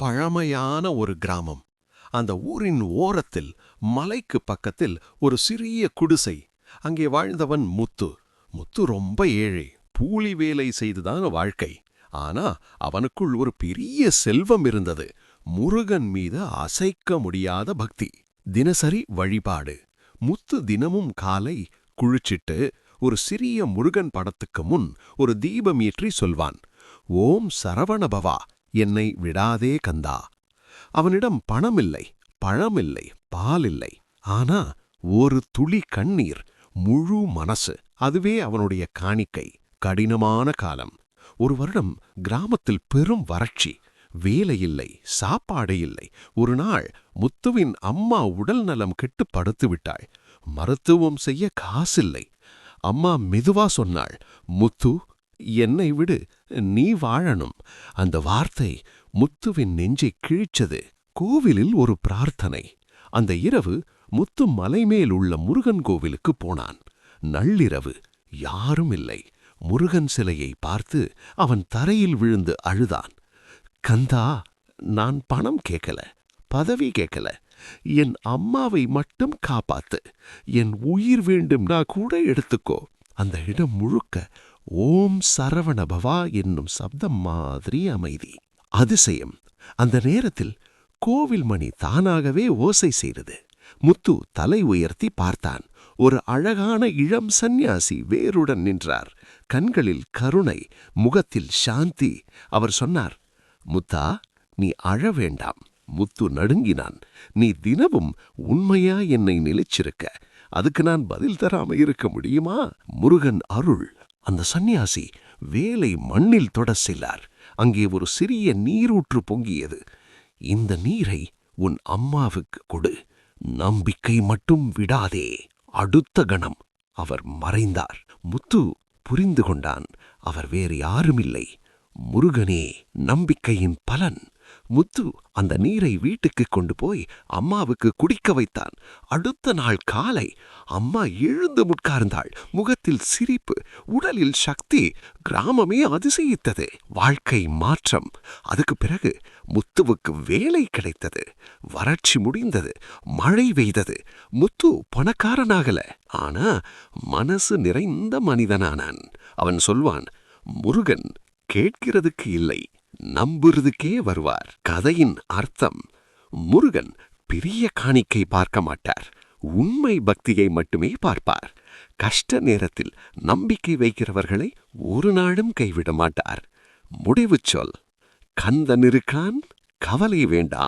பழமையான ஒரு கிராமம். அந்த ஊரின் ஓரத்தில் மலைக்கு பக்கத்தில் ஒரு சிறிய குடிசை. அங்கே வாழ்ந்தவன் முத்து. முத்து ரொம்ப ஏழை. கூலி வேலை செய்துதான் வாழ்க்கை. ஆனா அவனுக்குள் ஒரு பெரிய செல்வம் இருந்தது. முருகன் மீது அசைக்க முடியாத பக்தி. தினசரி வழிபாடு. முத்து தினமும் காலை குளிச்சிட்டு ஒரு சிறிய முருகன் படத்துக்கு முன் ஒரு தீபம் ஏற்றி சொல்வான், ஓம் சரவணபவா, என்னை விடாதே கந்தா. அவனிடம் பணமில்லை, பழமில்லை, பாலில்லை. ஆனா ஒரு துளி கண்ணீர், முழு மனசு. அதுவே அவனுடைய காணிக்கை. கடினமான காலம். ஒரு வருடம் கிராமத்தில் பெரும் வறட்சி. வேலையில்லை, சாப்பாடு இல்லை. ஒரு நாள் முத்துவின் அம்மா உடல் நலம் கெட்டு படுத்து விட்டாள். மருத்துவம் செய்ய காசில்லை. அம்மா மெதுவா சொன்னாள், முத்து, என்னை விடு, நீ வாழணும். அந்த வார்த்தை முத்துவின் நெஞ்சை கிழிச்சது. கோவிலில் ஒரு பிரார்த்தனை. அந்த இரவு முத்து மலைமேல் உள்ள முருகன் கோவிலுக்கு போனான். நள்ளிரவு. யாரும் இல்லை. முருகன் சிலையை பார்த்து அவன் தரையில் விழுந்து அழுதான். கந்தா, நான் பணம் கேட்கல, பதவி கேட்கல. என் அம்மாவை மட்டும் காப்பாத்து. என் உயிர் வேண்டும்னா கூட எடுத்துக்கோ. அந்த இடம் முழுக்க ஓம் சரவணபவா என்னும் சப்தம் மாதிரி அமைதி. அதிசயம், அந்த நேரத்தில் கோவில் மணி தானாகவே ஓசை செய்தது. முத்து தலை உயர்த்தி பார்த்தான். ஒரு அழகான இளம் சந்நியாசி வேருடன் நின்றார். கண்களில் கருணை, முகத்தில் சாந்தி. அவர் சொன்னார், முத்தா, நீ அழ வேண்டாம். முத்து நடுங்கினான். நீ தினமும் உண்மையா என்னை நிலைச்சிருக்க, அதுக்கு நான் பதில் தராம இருக்க முடியுமா? முருகன் அருள். அந்த சந்நியாசி வேலை மண்ணில் தொட செல்லார். அங்கே ஒரு சிறிய நீரூற்று பொங்கியது. இந்த நீரை உன் அம்மாவுக்கு கொடு. நம்பிக்கை மட்டும் விடாதே. அடுத்த கணம் அவர் மறைந்தார். முத்து புரிந்து கொண்டான். அவர் வேறு யாருமில்லை, முருகனே, நம்பிக்கையின் பலன். முத்து அந்த நீரை வீட்டுக்கு கொண்டு போய் அம்மாவுக்கு குடிக்க வைத்தான். அடுத்த நாள் காலை அம்மா எழுந்து உட்கார்ந்தாள். முகத்தில் சிரிப்பு, உடலில் சக்தி. கிராமமே அதிசயித்தது. வாழ்க்கை மாற்றம். அதுக்கு பிறகு முத்துவுக்கு வேலை கிடைத்தது. வறட்சி முடிந்தது. மழை பெய்தது. முத்து பணக்காரனாகல, ஆனா மனசு நிறைந்த மனிதனானான். அவன் சொல்வான், முருகன் கேட்கிறதுக்கு இல்லை, நம்புறதுக்கே வருவார். கதையின் அர்த்தம், முருகன் பெரிய காணிக்கை பார்க்க மாட்டார், உண்மை பக்தியை மட்டுமே பார்ப்பார். கஷ்ட நேரத்தில் நம்பிக்கை வைக்கிறவர்களை ஒரு நாளும் கைவிட மாட்டார். முடிவு சொல், கந்தன் இருக்கான், கவலை வேண்டாம்.